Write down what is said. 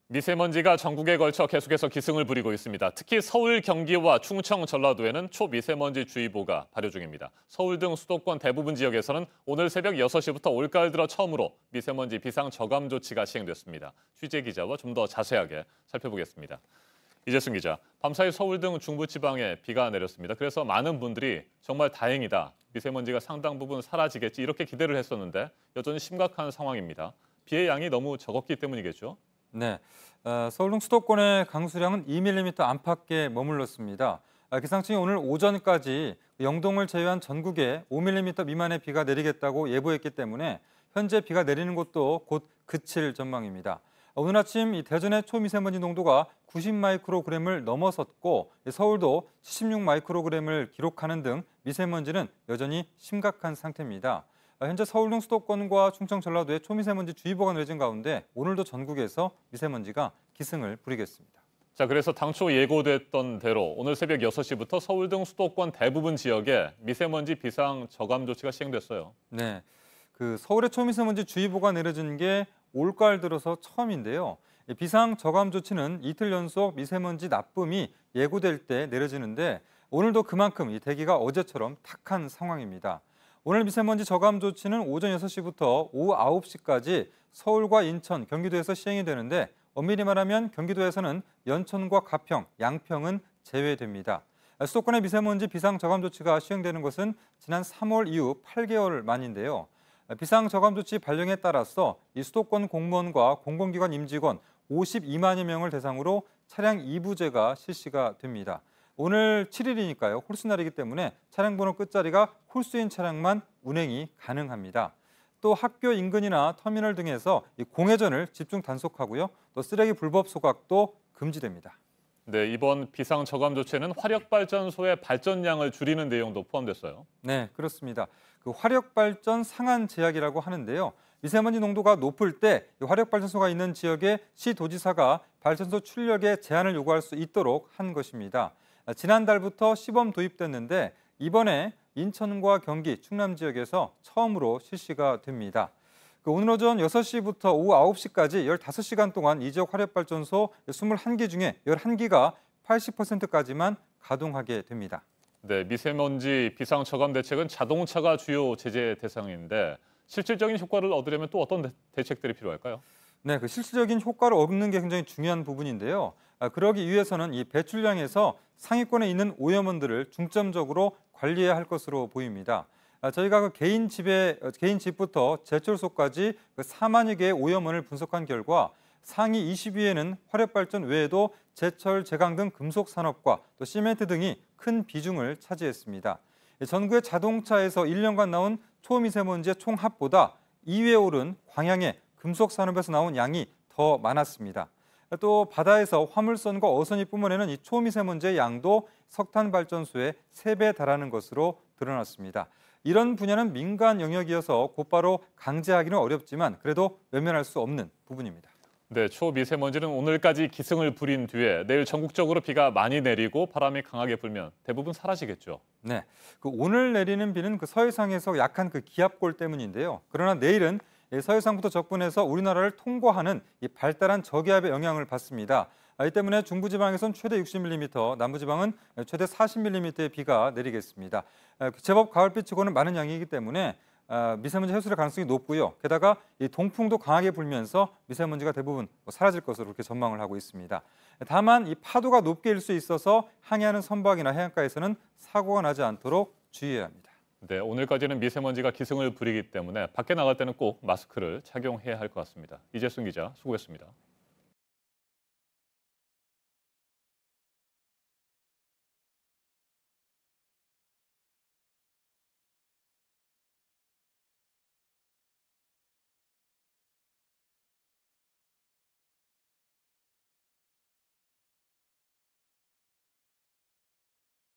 미세먼지가 전국에 걸쳐 계속해서 기승을 부리고 있습니다. 특히 서울, 경기와 충청, 전라도에는 초미세먼지 주의보가 발효 중입니다. 서울 등 수도권 대부분 지역에서는 오늘 새벽 6시부터 올가을 들어 처음으로 미세먼지 비상 저감 조치가 시행됐습니다. 취재 기자와 좀 더 자세하게 살펴보겠습니다. 이재승 기자, 밤사이 서울 등 중부지방에 비가 내렸습니다. 그래서 많은 분들이 정말 다행이다, 미세먼지가 상당 부분 사라지겠지 이렇게 기대를 했었는데 여전히 심각한 상황입니다. 비의 양이 너무 적었기 때문이겠죠? 네, 서울 등 수도권의 강수량은 2mm 안팎에 머물렀습니다. 기상청이 오늘 오전까지 영동을 제외한 전국에 5mm 미만의 비가 내리겠다고 예보했기 때문에 현재 비가 내리는 곳도 곧 그칠 전망입니다. 오늘 아침 대전의 초미세먼지 농도가 90마이크로그램을 넘어섰고 서울도 76마이크로그램을 기록하는 등 미세먼지는 여전히 심각한 상태입니다. 현재 서울 등 수도권과 충청, 전라도에 초미세먼지 주의보가 내려진 가운데 오늘도 전국에서 미세먼지가 기승을 부리겠습니다. 자, 그래서 당초 예고됐던 대로 오늘 새벽 6시부터 서울 등 수도권 대부분 지역에 미세먼지 비상 저감 조치가 시행됐어요. 네, 서울에 초미세먼지 주의보가 내려진 게 올가을 들어서 처음인데요. 비상 저감 조치는 이틀 연속 미세먼지 나쁨이 예고될 때 내려지는데 오늘도 그만큼 대기가 어제처럼 탁한 상황입니다. 오늘 미세먼지 저감 조치는 오전 6시부터 오후 9시까지 서울과 인천, 경기도에서 시행이 되는데 엄밀히 말하면 경기도에서는 연천과 가평, 양평은 제외됩니다. 수도권의 미세먼지 비상 저감 조치가 시행되는 것은 지난 3월 이후 8개월 만인데요. 비상 저감 조치 발령에 따라서 이 수도권 공무원과 공공기관 임직원 52만여 명을 대상으로 차량 2부제가 실시가 됩니다. 오늘 7일이니까요. 홀수날이기 때문에 차량 번호 끝자리가 홀수인 차량만 운행이 가능합니다. 또 학교 인근이나 터미널 등에서 공회전을 집중 단속하고요. 또 쓰레기 불법 소각도 금지됩니다. 네, 이번 비상 저감 조치에는 화력발전소의 발전량을 줄이는 내용도 포함됐어요. 네, 그렇습니다. 화력발전 상한 제약이라고 하는데요. 미세먼지 농도가 높을 때 화력발전소가 있는 지역에 시도지사가 발전소 출력에 제한을 요구할 수 있도록 한 것입니다. 지난달부터 시범 도입됐는데 이번에 인천과 경기, 충남 지역에서 처음으로 실시가 됩니다. 오늘 오전 6시부터 오후 9시까지 15시간 동안 이 지역 화력발전소 21개 중에 11기가 80%까지만 가동하게 됩니다. 네, 미세먼지 비상 저감 대책은 자동차가 주요 제재 대상인데 실질적인 효과를 얻으려면 또 어떤 대책들이 필요할까요? 네, 실질적인 효과를 얻는 게 굉장히 중요한 부분인데요. 그러기 위해서는 이 배출량에서 상위권에 있는 오염원들을 중점적으로 관리해야 할 것으로 보입니다. 저희가 개인 집부터 제철소까지 4만여 개의 오염원을 분석한 결과 상위 20위에는 화력발전 외에도 제철, 제강 등 금속 산업과 또 시멘트 등이 큰 비중을 차지했습니다. 전국의 자동차에서 1년간 나온 초미세먼지의 총합보다 2위에 오른 광양의 금속 산업에서 나온 양이 더 많았습니다. 또 바다에서 화물선과 어선이 뿜어내는 이 초미세먼지의 양도 석탄 발전소의 3배 달하는 것으로 드러났습니다. 이런 분야는 민간 영역이어서 곧바로 강제하기는 어렵지만 그래도 외면할 수 없는 부분입니다. 네, 초미세먼지는 오늘까지 기승을 부린 뒤에 내일 전국적으로 비가 많이 내리고 바람이 강하게 불면 대부분 사라지겠죠. 네, 오늘 내리는 비는 서해상에서 약한 기압골 때문인데요. 그러나 내일은 서해상부터 접근해서 우리나라를 통과하는 이 발달한 저기압의 영향을 받습니다. 이 때문에 중부지방에선 최대 60mm, 남부지방은 최대 40mm의 비가 내리겠습니다. 제법 가을비치고는 많은 양이기 때문에 미세먼지 해소될 가능성이 높고요. 게다가 이 동풍도 강하게 불면서 미세먼지가 대부분 사라질 것으로 그렇게 전망을 하고 있습니다. 다만 이 파도가 높게 일 수 있어서 항해하는 선박이나 해안가에서는 사고가 나지 않도록 주의해야 합니다. 네, 오늘까지는 미세먼지가 기승을 부리기 때문에 밖에 나갈 때는 꼭 마스크를 착용해야 할 것 같습니다. 이재승 기자, 수고했습니다.